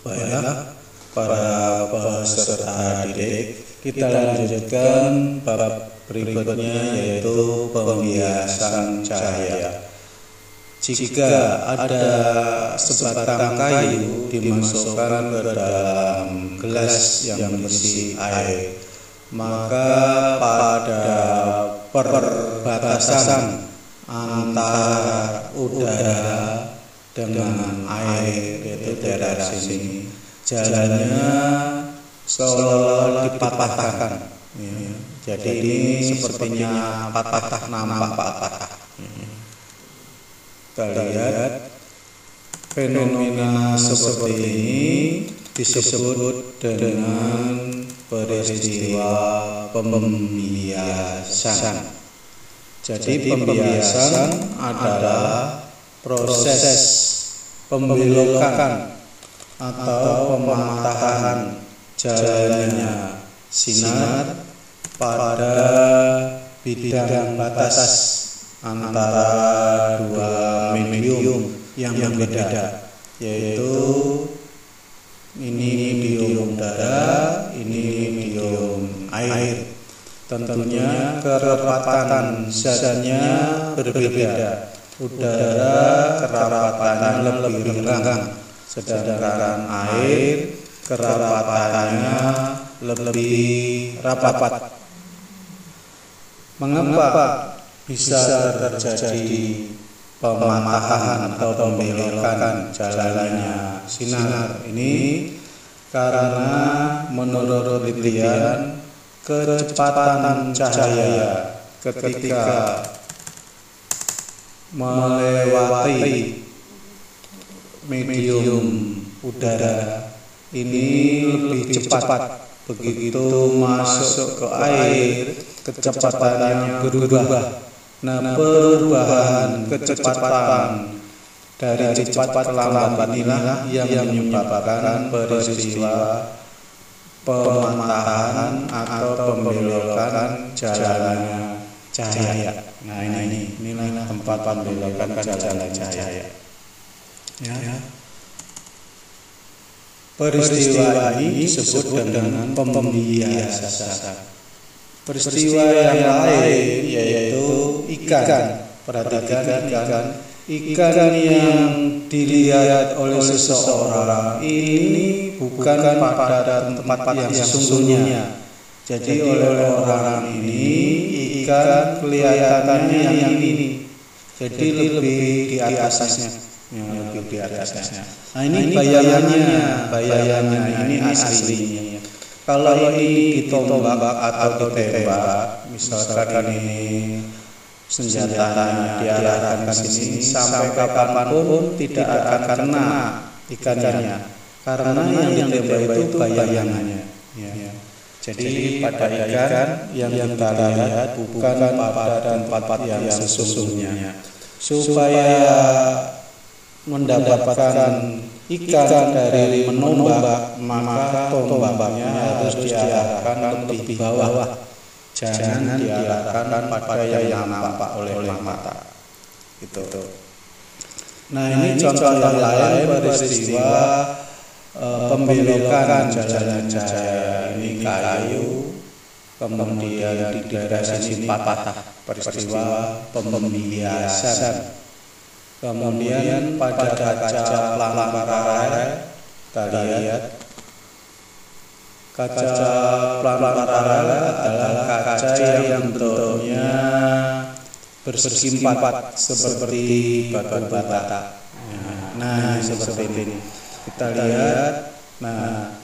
Baiklah, para peserta didik, kita lanjutkan bab berikutnya yaitu pembiasan cahaya. Jika ada sebatang kayu dimasukkan ke dalam gelas yang berisi air, maka pada perbatasan antara udara dengan air, yaitu daerah sini, jalannya seolah dipatahkan. Jadi ini sepertinya patah, nampak patah. Kita lihat fenomena seperti ini disebut dengan peristiwa pembiasan. Jadi pembiasan adalah proses pembelokan atau pematahan jalannya sinar pada bidang batas antara dua medium yang berbeda, yaitu ini medium udara, ini medium air. Tentunya kerapatan zatnya berbeda. Udara kerapatannya lebih renggang, sedangkan air kerapatannya lebih rapat. Mengapa bisa terjadi pematahan atau pembelokan jalannya sinar ini? Karena menurut penelitian, kecepatan cahaya ketika melewati medium udara ini lebih cepat. Begitu masuk ke air, kecepatannya berubah. Nah, perubahan kecepatan dari cepat ke lambat inilah yang menyebabkan peristiwa pematahan atau pembelokan jalannya cahaya. Nah, inilah tempat pembelokan jalan cahaya. Ya. Peristiwa ini disebut dengan pembiasan. Peristiwa yang lain yaitu ikan. Perhatikan ikan yang dilihat oleh seseorang ini bukan pada tempat yang sesungguhnya. Jadi oleh orang ini ikan kelihatannya yang ini, jadi lebih di atasnya. Nah, ini bayangannya ini aslinya. Kalau ini ditombak atau ditembak, misalkan ini senjatanya diarahkan ke sini, sampai kapanpun tidak akan kena ikannya, karena yang ditembak itu bayangannya. Jadi pada ikan yang kita lihat bukan pada tempat yang sesungguhnya. Supaya mendapatkan ikan dari menombak, maka tombaknya harus diarahkan lebih bawah, jangan diarahkan pada yang nampak oleh mata. Itu. Nah, ini contoh yang lain peristiwa pembelokan jalan cahaya. Ini kayu, kemudian di daerah sini patah, peristiwa pembiasan. Kemudian pada kaca pelang paralel, kita lihat kaca pelang paralel adalah kaca yang bentuknya persegi empat seperti batu bata. Nah, seperti ini. Kita lihat. Nah,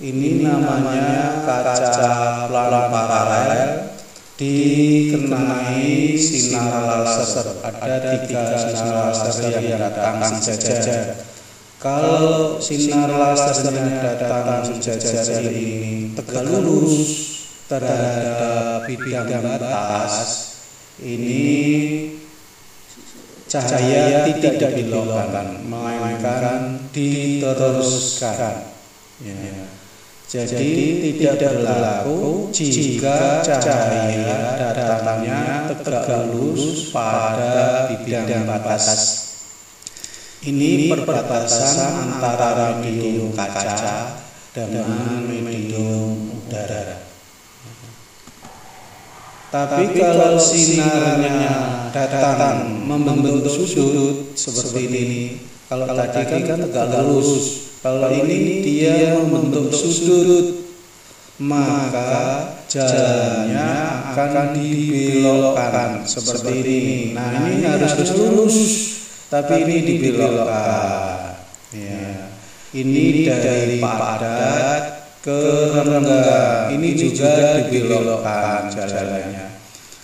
ini namanya kaca pelang paralel dikenai sinar laser. Ada 3 sinar laser yang datang sejajar. Kalau sinar lasernya datang sejajar ini tegak lurus terhadap bidang batas, ini cahaya tidak dibelokkan, melainkan diteruskan. Jadi tidak berlaku jika cahaya datangnya tegak lurus pada bidang batas. Ini perbatasan antara medium kaca dengan medium udara. Tapi kalau sinarnya datang membentuk sudut seperti ini, kalau tadi kan tegak lurus, kalau ini dia membentuk sudut, maka jalannya akan dibelokkan seperti ini. Nah, ini harus lurus, tapi ini dibelokkan. Ya. Ini dari padat ke renggang, ini juga dibelokkan jalannya.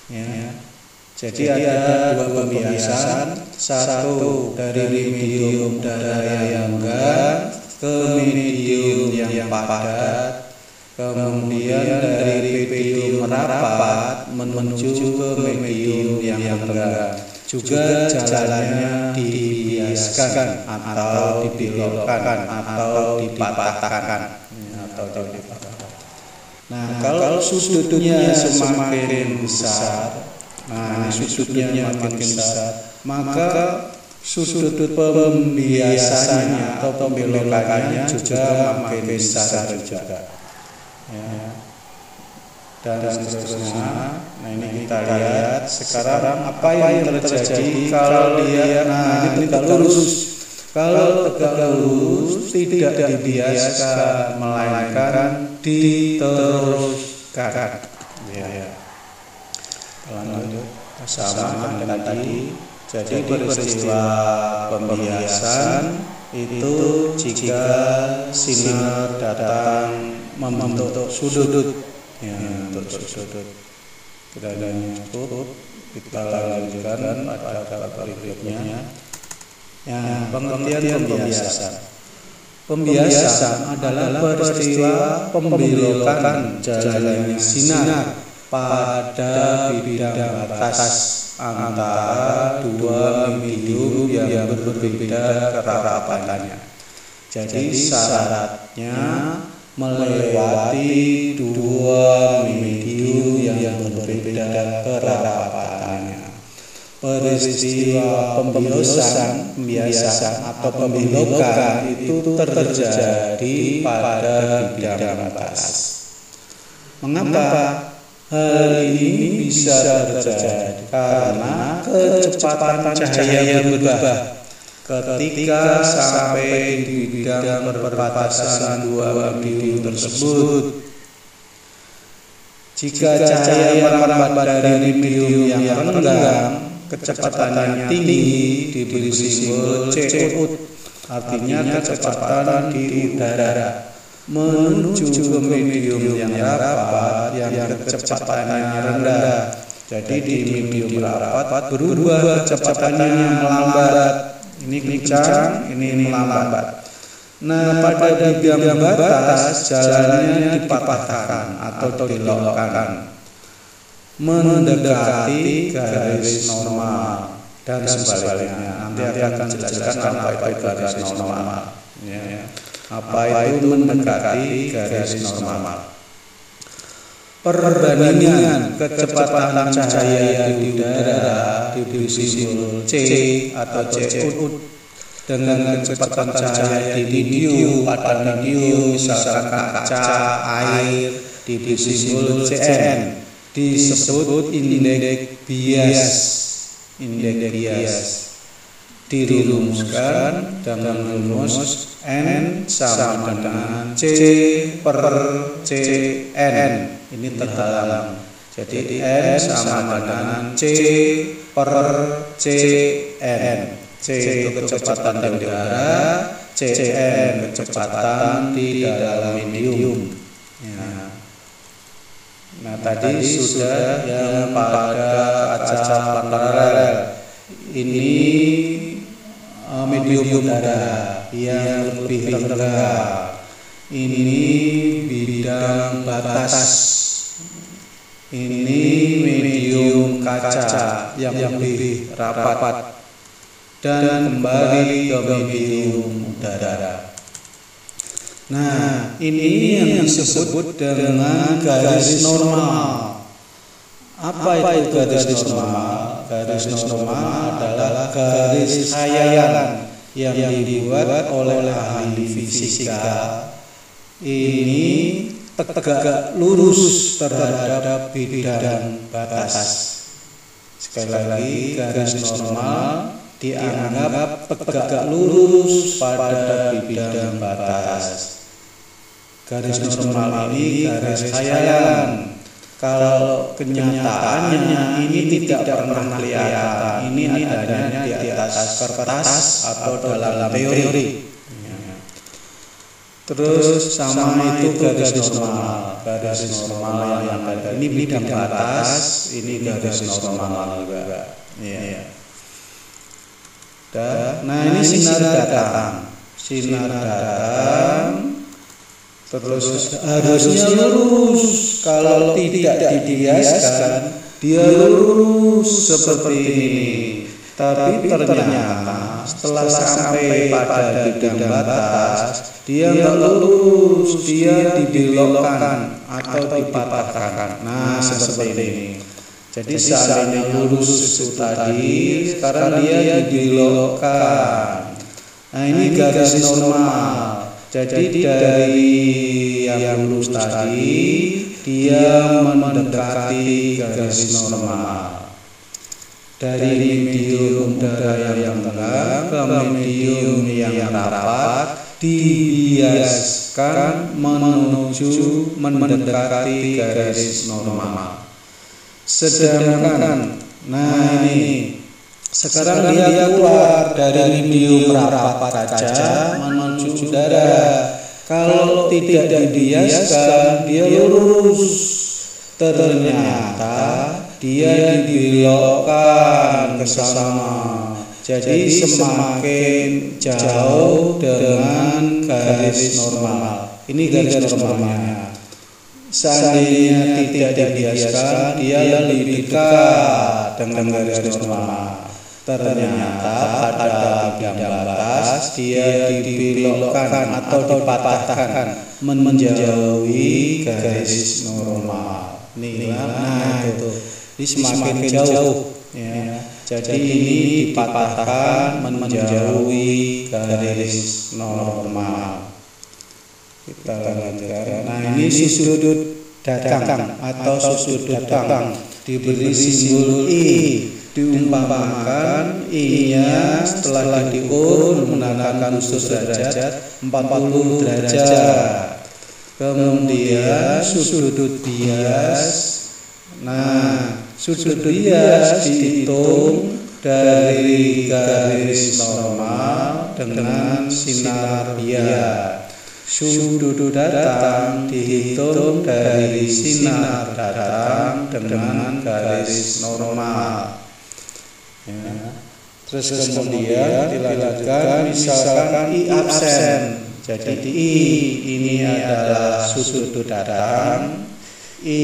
Ya. Jadi ada dua pembiasan, satu dari medium udara yang renggang ke medium yang padat, kemudian dari medium rapat menuju ke medium yang renggang. Juga jalannya dibiaskan atau dibelokkan atau dipatahkan. Nah, kalau sudutnya semakin besar, nah sudutnya makin besar, maka sudut pembiasannya atau pembelokannya juga makin besar juga. Ya. Dan seterusnya. Nah, ini kita lihat sekarang apa yang terjadi kalau dia, nah ini tegak lurus. Kalau tegak lurus tidak dibiaskan, melainkan diteruskan. Ya. Lanjut sama dengan tadi. Jadi peristiwa pembiasan itu jika sinar datang membentuk sudut. Ya, untuk sudut. Kita cukup. Kita lanjutkan pada berikutnya. Ya, pengertian pembiasan. Pembiasan adalah peristiwa pembelokan jalannya sinar pada bidang batas antara dua medium yang berbeda kerapatannya. Jadi syaratnya melewati dua medium yang berbeda kerapatannya. Peristiwa pembiasan atau pembelokan itu terjadi pada bidang batas. Mengapa hal ini bisa terjadi? Karena kecepatan cahaya berubah ketika sampai di bidang perbatasan dua medium tersebut. Jika cahaya merambat dari medium yang renggang, kecepatannya tinggi, diberi simbol CUT, artinya kecepatan di udara, menuju ke medium yang rapat yang kecepatannya rendah. Jadi di medium rapat berubah kecepatannya melambat. Ini kencang, ini melambat. Nah, pada bidang batas jalannya dipatahkan atau dibelokkan mendekati garis normal dan sebaliknya. Nanti akan dijelaskan apa itu garis normal. Ya. Apa itu mendekati garis normal? Perbandingan kecepatan cahaya di udara diberi simbol C atau CUT dengan kecepatan cahaya di medium pada medium misalkan kaca, air diberi simbol CN, disebut indeks bias. Dirumuskan dengan rumus N sama dengan C per CN. Ini terdalam. Jadi N sama dengan C per CN. C itu kecepatan di udara, CN kecepatan di dalam medium. Ya. Nah, tadi sudah yang pada kaca paralel. Ini medium udara yang lebih renggang. Ini bidang batas. Ini medium kaca yang lebih rapat. Dan kembali ke medium udara. Nah, ini yang disebut dengan garis normal. Apa itu garis normal? Garis normal adalah garis khayalan yang dibuat oleh ahli fisika ini tegak lurus terhadap bidang batas. Sekali lagi, garis normal dianggap tegak lurus pada bidang batas. Garis normal ini garis khayalan. Kalau kenyataannya ini tidak pernah kelihatan. Ini adanya di atas kertas atau dalam teori. Terus sama itu garis normal. Garis normal yang ada ini bidang batas, ini garis normal juga. Ya. Nah ini sinar datang. Sinar datang. Terus harusnya lurus. Kalau tidak dibiaskan, dia lurus seperti ini. Tapi ternyata setelah sampai pada bidang batas, dia nggak lurus, dia dibelokkan atau dipatahkan. Nah seperti ini. Jadi seandainya lurus itu tadi, sekarang dia dibelokkan. Nah ini garis normal. Jadi dari yang lurus tadi, dia mendekati garis normal. Dari medium udara yang tengah ke medium yang rapat dibiaskan menuju mendekati garis normal. Sedangkan, nah ini sekarang dia keluar dari medium rapat saja menuju udara. Kalau tidak dibiaskan, dia lurus. Ternyata dia dibelokkan ke sana. Jadi semakin jauh dengan garis normal. Ini garis normalnya. Seandainya tidak dibiaskan, dia lebih dekat dengan garis normal. Ternyata pada bidang batas dia dibelokkan atau dipatahkan menjauhi garis normal. Nah itu, ini semakin jauh. Ya. Jadi ini dipatahkan menjauhi garis normal. Kita lanjutkan. Nah ini sudut datang atau sudut datang diberi simbol I. Diumpamakan I-nya setelah diukur menggunakan usus derajat 40 derajat. Kemudian sudut bias. Nah, sudut bias dihitung dari garis normal dengan sinar bias. Sudut datang dihitung dari sinar datang dengan garis normal. Ya. Terus kemudian dilanjutkan misalkan I absen. Jadi I ini adalah sudut datang, I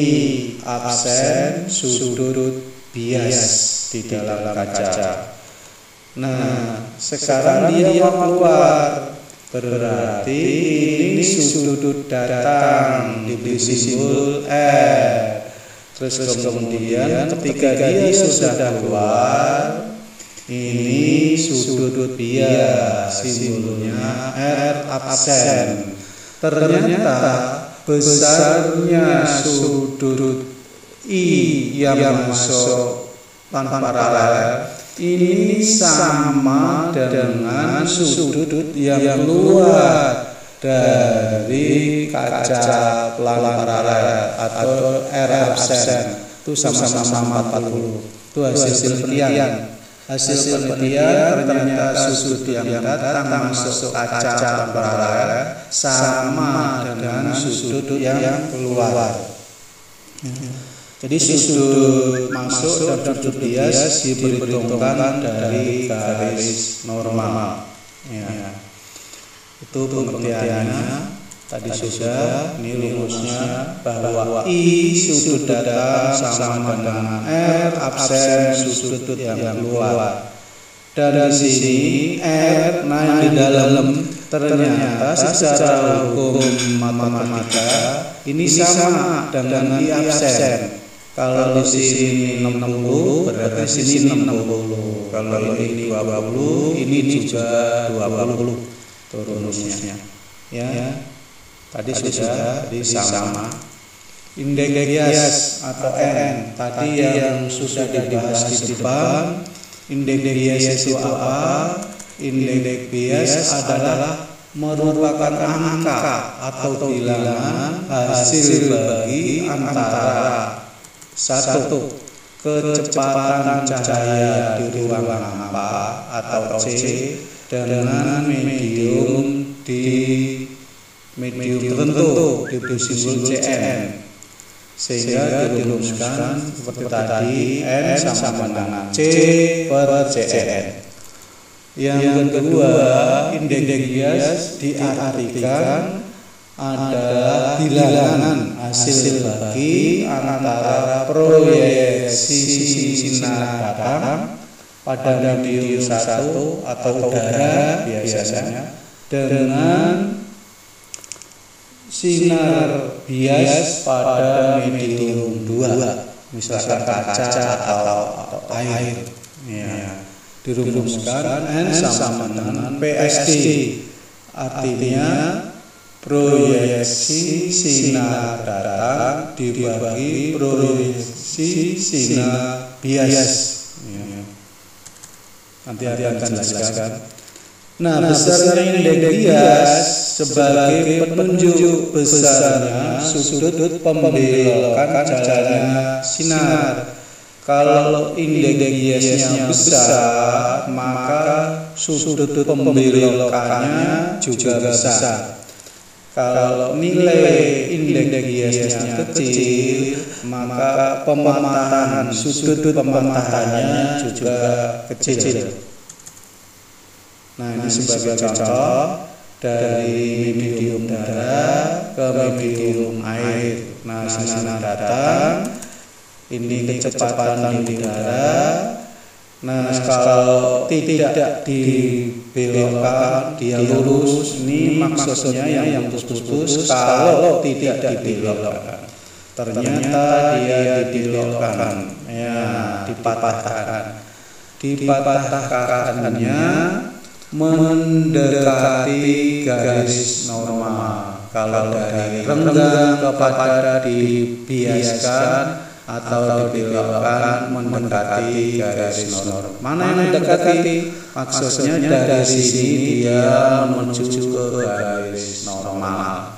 absen sudut bias di dalam kaca. Nah, sekarang dia mau keluar. Berarti ini sudut datang diberi simbol R. Terus kemudian ketika dia sudah keluar, ini sudut bias, simbolnya R absen. Ternyata besarnya sudut I yang masuk tanpa paralel ini sama dengan sudut yang keluar dari kaca pelan paralel atau R absen. Itu sama-sama 40. Itu hasil penelitian. Hasil penelitian ternyata sudut yang datang masuk kaca pelan paralel sama dengan sudut yang keluar. Jadi sudut masuk dan sudut bias diperhitungkan dari garis normal. Ya. Itu pengertiannya. Tadi sudah, ini rumusnya bahwa I sudut datang sama dengan R absen sudut yang keluar. Dan di sini R naik di dalam. Ternyata secara hukum matematika ini sama dengan I absen. Kalau di sini 60 berarti sini 60. Kalau ini 20, ini juga 20 rumusnya. Ya. Tadi sudah sama. Indeks bias atau N tadi yang sudah dibahas di depan. Indeks bias itu apa? Indeks bias adalah merupakan angka atau bilangan hasil bagi antara satu kecepatan cahaya di ruang hampa atau C dengan medium tertentu diberi simbol Cn, sehingga dirumuskan seperti tadi N sama dengan C per Cn. Yang kedua, indeks bias diartikan adalah bilangan hasil bagi antara proyeksi sinar datang pada medium satu atau udara biasanya dengan sinar bias pada medium 2, misalkan kaca atau air. Ya. Dirumuskan N sama dengan PSD, artinya proyeksi sinar datang dibagi proyeksi sinar bias. Ya. Nanti akan jelaskan. Nah, besarnya indeks bias sebagai penunjuk besarnya sudut pembelokan jalannya sinar. Kalau indeks biasnya besar, maka sudut pembelokannya juga besar. Kalau nilai indeks biasnya kecil, maka pematahan sudut pematahannya juga kecil. Nah, ini sebagai contoh dari medium udara ke medium air. Nah, sinar datang, ini kecepatan di udara. Nah, kalau tidak dibelokkan, dia lurus. Ini maksudnya yang putus-putus. Kalau tidak dibelokkan, ternyata dia dibelokkan, ya, dipatahkan. Dipatahkannya mendekati garis normal. Kalau dari renggang kepada dibiaskan atau dibelokkan mendekati garis normal. Mana yang mendekati? Maksudnya dari sini dia menuju ke garis normal.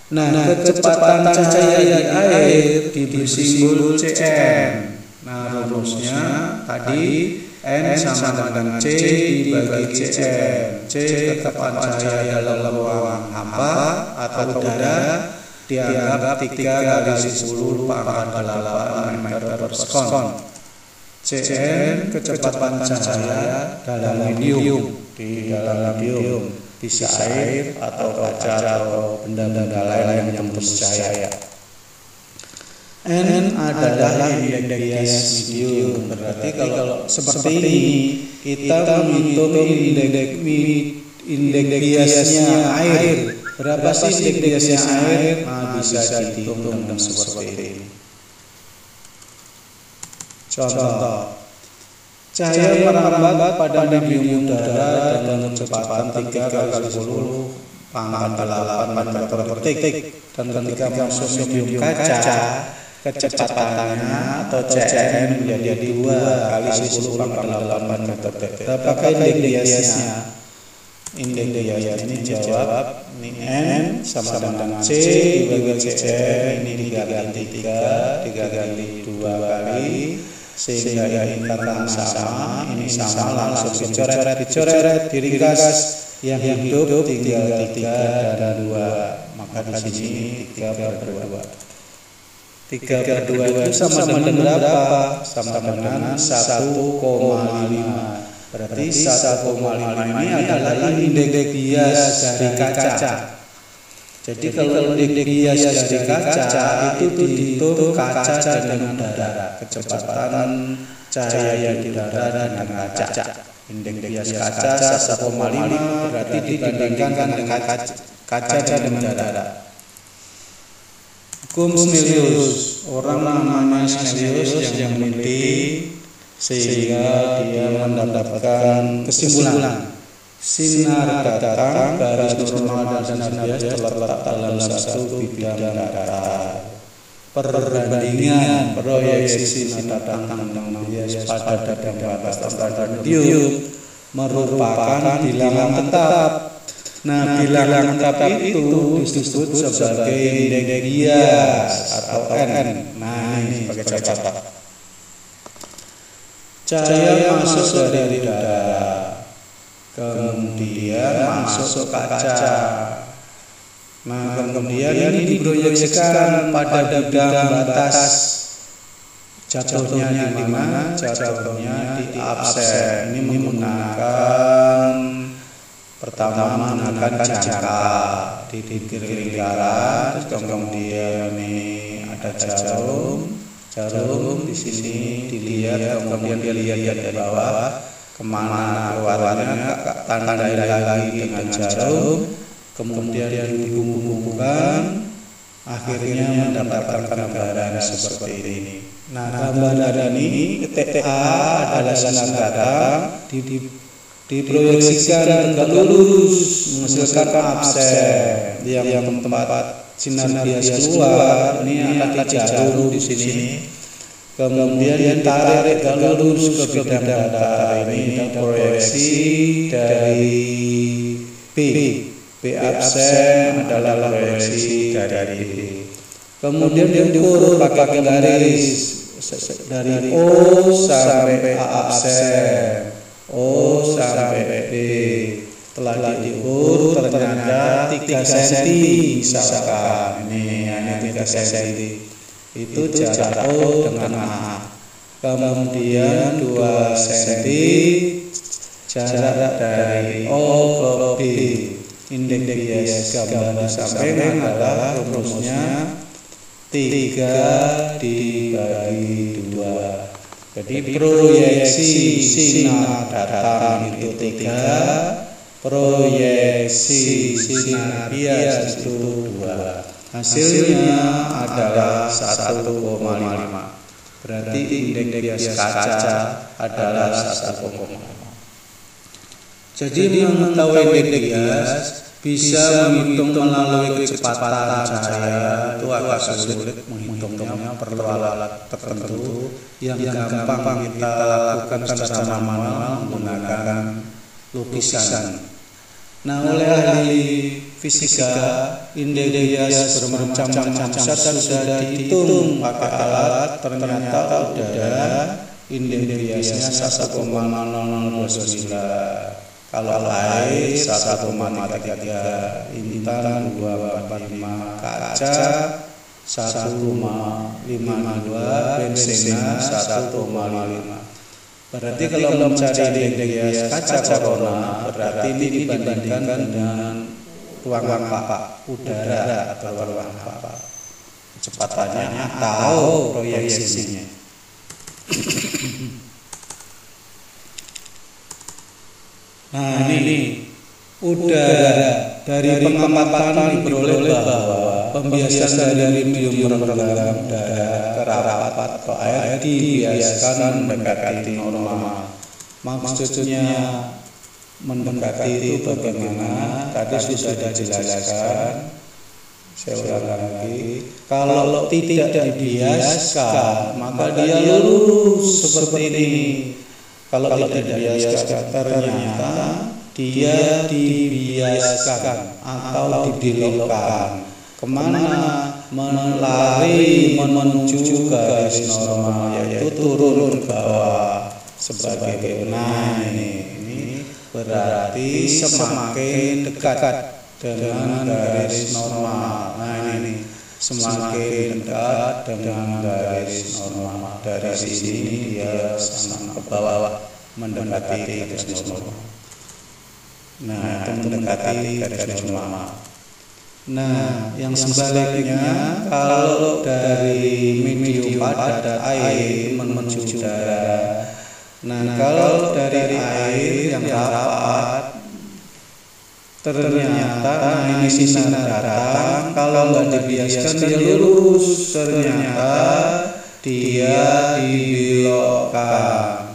Nah, kecepatan cahaya di air diberi simbol Cn. Nah, rumusnya tadi N sama dengan C dibagi Cn. C kecepatan cahaya dalam ruang hampa atau udara dianggap 3 kali 10 pangkat 8 meter per sekon. Cn kecepatan cahaya dalam medium, di dalam medium bisa air atau kaca atau benda-benda lain yang tembus cahaya. N adalah indeks bias medium. Berarti kalau seperti ini kita menghitung indeks biasnya air. Berapa sih indeks biasnya air? Nah, bisa dihitung dengan seperti ini. Contoh, cahaya merambat pada medium udara dengan kecepatan 3 kali 10 pangkat 8 meter per detik. Dan ketika masuk medium kaca, kecepatannya atau Cn menjadi 2 kali 10 pangkat 8 meter per detik. Apakah indeks biasnya? Indeks bias ini jawab ini N sama dengan C dibagi Cn, ini 3 kali 2 kali, sehingga ini karena sama, ini sama, langsung dicoret, diringkas, yang hidup tinggal 3 dan 2, maka di sini 3 per 2. 3 per 2 itu sama dengan berapa? Sama dengan 1,5. Berarti 1,5 ini adalah indeks bias dari kaca. Jadi kalau indeks bias dari kaca itu dihitung kaca dengan udara, kecepatan cahaya di udara dengan kaca. Indeks bias kaca 1,5 berarti dibandingkan dengan kaca dengan udara. Hukum Snellius, orang namanya Snellius yang meneliti sehingga dia mendapatkan kesimpulan sinar datang garis normal dan sinar bias terletak dalam satu bidang datar. Perbandingan proyeksi sinar datang dan bias pada bidang batas terhadap medium merupakan bilangan tetap. Nah, bilangan tetap itu disebut sebagai indeks bias atau N. Nah, ini sebagai contoh. Cahaya masuk dari udara, kemudian masuk ke kaca. Nah, kemudian ini diproyeksikan pada bidang batas. Jatuhnya di mana? Jatuhnya di absen. Ini menggunakan pertama menggunakan jangka di lingkaran, kemudian ini ada jarum di sini dilihat, kemudian dilihat di bawah kemana keluarnya, tandai lagi dengan jarum, kemudian dihubung-hubungkan, akhirnya mendapatkan gambaran seperti ini. Nah, gambaran ini TTA adalah sinar datang diproyeksikan tegak lurus menghasilkan absen yang tempat sinar bias keluar. Ini ada jarum di sini, kemudian ditarik tegak lurus ke bidang datar. Ini proyeksi dari B absen adalah proyeksi dari B. Kemudian diukur pakai garis dari O sampai A absen, O sampai B. Telah diukur ternyata 3 cm misalkan. Ini 3 cm. Itu jarak O dengan A. Kemudian 2 cm jarak dari O ke B. Indeks bias gambar samping adalah rumusnya 3 dibagi 2. Jadi proyeksi sinar datang itu 3, proyeksi sinar bias itu 2. Hasilnya adalah 1,5. Berarti indeks bias kaca adalah 1,5. Jadi mengetahui indeks bias bisa menghitung melalui kecepatan cahaya. Itu agak sulit menghitungnya, perlu alat tertentu yang gampang kita lakukan secara manual menggunakan lukisan. Nah, oleh ahli fisika, indeks bias bermacam-macam zat sudah dihitung pakai alat, ternyata udara indeks biasnya 1,0029. Kalau air 1,33, intan 245, kaca 1,52, bensina 1,5. Berarti kalau mencari indeks bias kaca corona, berarti ini dibandingkan dengan ruangan hampa, udara atau ruangan hampa. Kecepatannya atau proyeksinya. Nah, ini udara dari pengamatan diperoleh bahwa pembiasan dari medium renggang udara ke rapat atau air dibiasakan mendekati normal. Maksudnya mendekati itu bagaimana? Tadi sudah dijelaskan. Saya ulang lagi. Kalau tidak dibiaskan, maka dia lurus seperti ini. Kalau tidak dibiasakan, ternyata dia dibiasakan atau dibelokkan kemana? Melari menuju garis normal, yaitu turun ke bawah sebagai. Nah, ini berarti semakin dekat dengan garis normal. Nah, ini semakin dekat dengan garis normal. Dari sini dia sangat ke bawah mendekati garis normal. Nah, itu mendekati garis normal. Nah, yang sebaliknya, kalau dari medium padat air menuju udara. Nah, kalau dari air yang rapat Ternyata ini sinar datang, kalau nggak dibiaskan dia lurus, ternyata dia dibelokkan.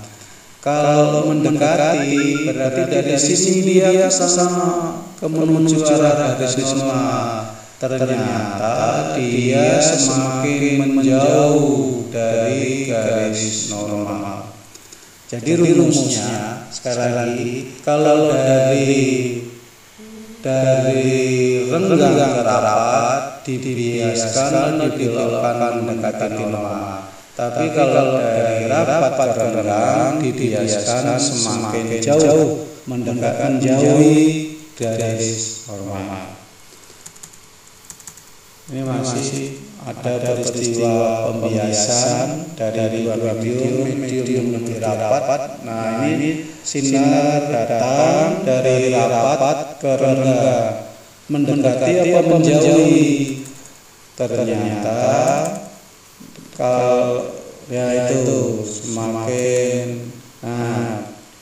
Kalau mendekati berarti dari sini dia ke sana menuju arah garis normal. Ternyata dia semakin menjauh dari garis normal. Jadi rumusnya sekali lagi, kalau dari renggang ke rapat dibiaskan dibelokkan mendekati normal. Tapi kalau dari rapat ke renggang dibiaskan semakin jauh mendekatkan jauhi garis normal. Ini masih ada peristiwa pembiasan dari dua medium lebih rapat. Nah, ini sinar datang dari rapat ke renggang, mendekati apa menjauhi. Ternyata kalau itu semakin,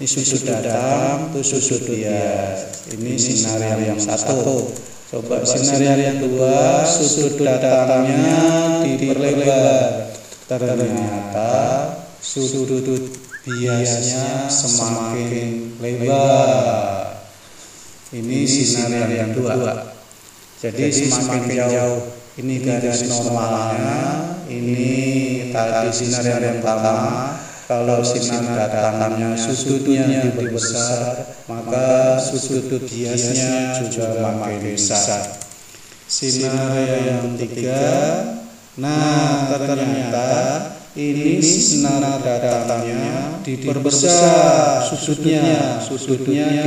ini sudut datang, itu sudut bias. Ini sinar yang satu. Coba sinar yang kedua, sudut datangnya diperlebar. Ternyata sudut biasnya semakin lebar. Ini sinar yang kedua. Jadi semakin jauh ini garis normalnya, ini tadi sinar yang pertama. Kalau sinar datangnya sudutnya diperbesar, maka sudut biasnya juga makin besar. Sinar yang ketiga, ternyata ini sinar datangnya diperbesar, sudutnya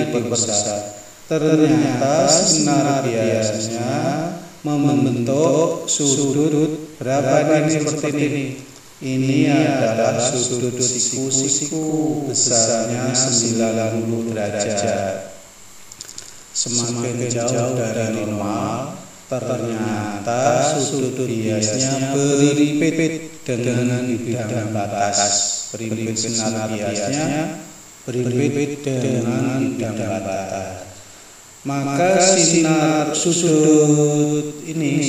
diperbesar. Ternyata sinar biasnya membentuk sudut berapa ini seperti ini. Ini adalah sudut siku-siku, besarnya 90 derajat. Semakin jauh dari normal, ternyata sudut biasnya beripit dengan bidang batas. Beripit sinar biasnya beripit dengan bidang batas. Maka sinar sudut ini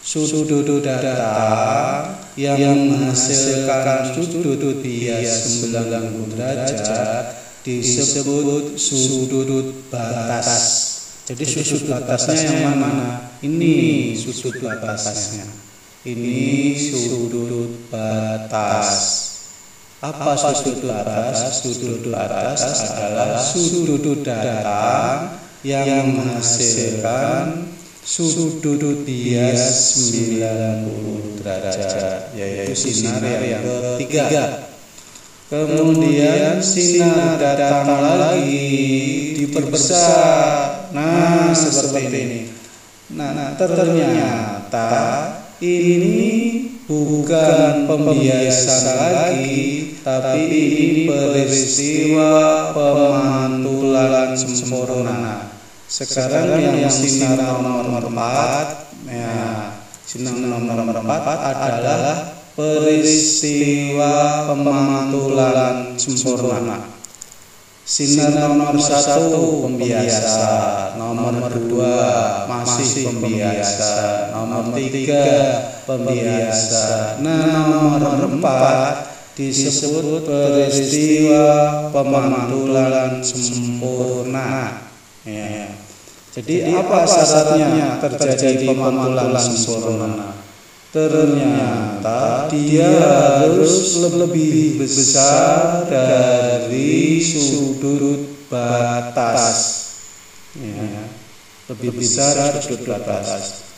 sudut datang yang menghasilkan sudut bias 90 derajat disebut sudut batas. Jadi sudut batasnya yang mana? Ini sudut batasnya. Ini sudut batas. Apa sudut batas? Sudut batas adalah sudut datang yang menghasilkan sudut bias 90 derajat, yaitu sinar yang ketiga. Kemudian sinar datang lagi diperbesar. Seperti ini. Ternyata ini bukan pembiasan lagi, tapi ini peristiwa pemantulan sempurna. Sekarang yang sinar nomor 4, sinar nomor 4 adalah peristiwa pemantulan sempurna. Sinar nomor 1 pembiasa, nomor 2 masih pembiasa, nomor 3 pembiasa. Nomor 4 disebut peristiwa pemantulan sempurna. Jadi apa syaratnya terjadi pemantulan sempurna? Ternyata dia harus lebih besar dari sudut batas. Lebih besar sudut batas.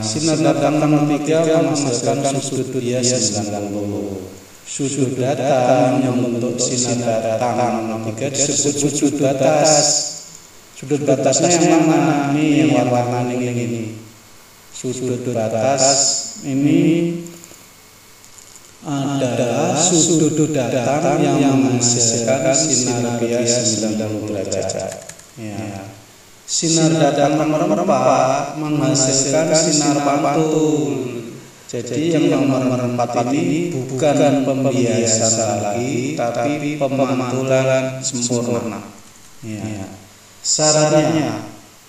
Sinar datang nomor 3 menghasilkan sudut bias 90. Sudut datang yang membentuk sinar datang nomor 3 disebut sudut batas. Sudut batasnya yang mana? Ini yang warna kuning ini. Sudut batas ini adalah sudut datang yang menghasilkan sinar bias 90 derajat. Sinar datang nomor 4 menghasilkan sinar pantul. Jadi yang nomor 4 ini bukan pembiasan lagi, tapi pemantulan sempurna.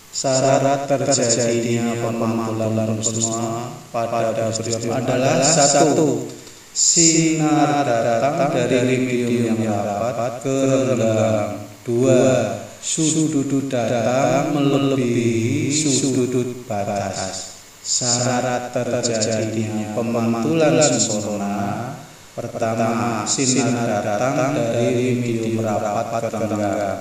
Syarat terjadinya pemantulan semua pada peristiwa adalah: satu, sinar datang dari medium yang rapat ke renggang. Dua, sudut datang melebihi sudut batas. Syarat terjadinya pemantulan sempurna: pertama, sinar datang dari medium rapat ke renggang,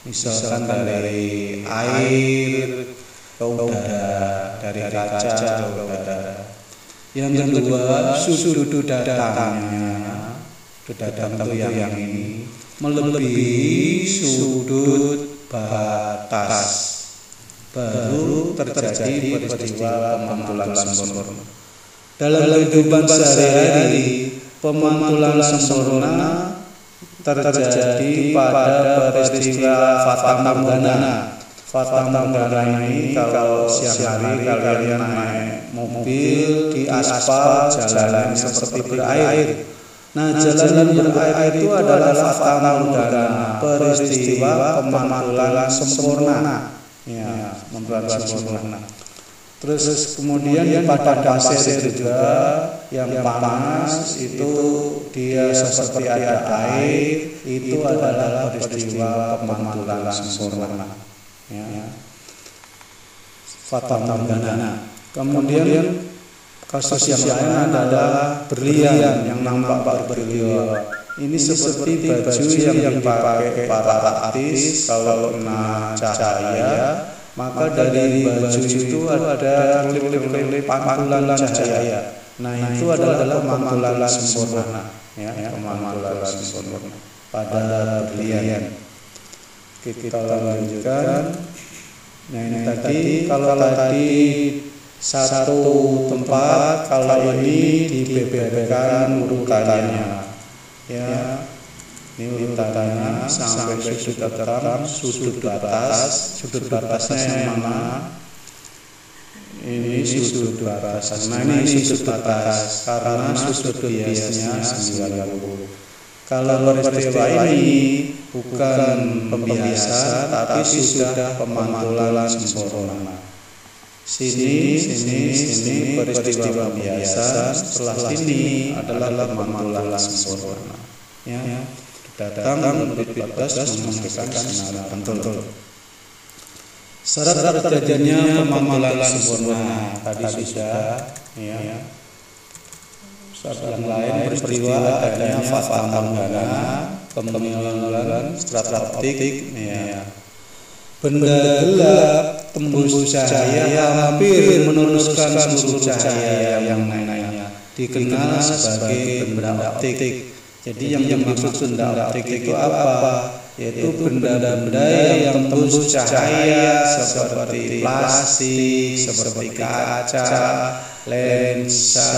misalkan dari air ke udara, dari kaca ke udara. Yang kedua, sudut datangnya, sudut datang itu yang ini, melebihi sudut batas, baru terjadi peristiwa pemantulan sempurna. Dalam kehidupan sehari-hari, pemantulan sempurna terjadi pada peristiwa fata morgana. Fata morgana ini kalau siang hari kalian naik mobil di aspal, jalannya seperti berair. Nah, jalan berair itu adalah fata morgana, peristiwa pemantulan sempurna. Ya, pemantulan sempurna. Terus kemudian di padang pasir itu juga yang panas itu dia seperti ada air, itu adalah peristiwa pemantulan sempurna. Ya. Fata morgana. Kemudian kasus yang lain adalah berlian yang nampak berkilau. Ini seperti baju yang dipakai para artis kalau kena cahaya, maka dari baju itu ada kelip-kelip pantulan cahaya. Nah, itu adalah pemantulan sempurna, ya, pemantulan sempurna pada berlian. Kita lanjutkan. Nah, ini tadi kalau tadi satu tempat, kalau ini dibeberkan urutannya, ya. Ini urutannya sampai sudut datang, sudut batas. Sudut batasnya yang mana? Ini sudut batas. Nah, ini sudut batas karena sudut biasanya 90. Kalau peristiwa ini bukan pembiasa, tapi sudah pemantulan sempurna. Sini peristiwa biasa, setelah sini adalah pemantulan sempurna. Ya, datang bebas menghasilkan sinar pantul. Syarat terjadinya pemantulan sempurna tadi sudah, ya. Syarat yang lain peristiwa adanya fata morgana, kemilangan strata optik, ya. Benda gelap tembus cahaya hampir meneruskan seluruh cahaya yang lainnya, dikenal sebagai benda optik. Jadi yang dimaksud benda optik itu apa? Yaitu benda-benda yang tembus cahaya seperti plastik, seperti kaca, lensa,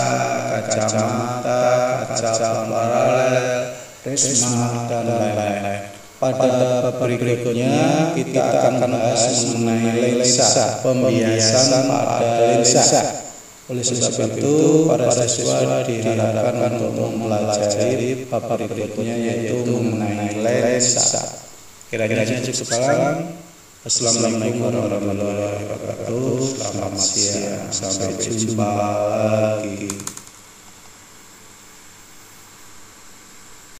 kacamata, kaca paralel, prisma, dan lain-lain. Pada berikutnya kita akan bahas mengenai lensa, pembiasan pada lensa. Oleh sebab itu, para siswa diharapkan untuk mempelajari bab berikutnya, yaitu mengenai lensa. Kiranya cukup sekarang. Assalamualaikum warahmatullahi wabarakatuh. Selamat siang. Sampai jumpa lagi.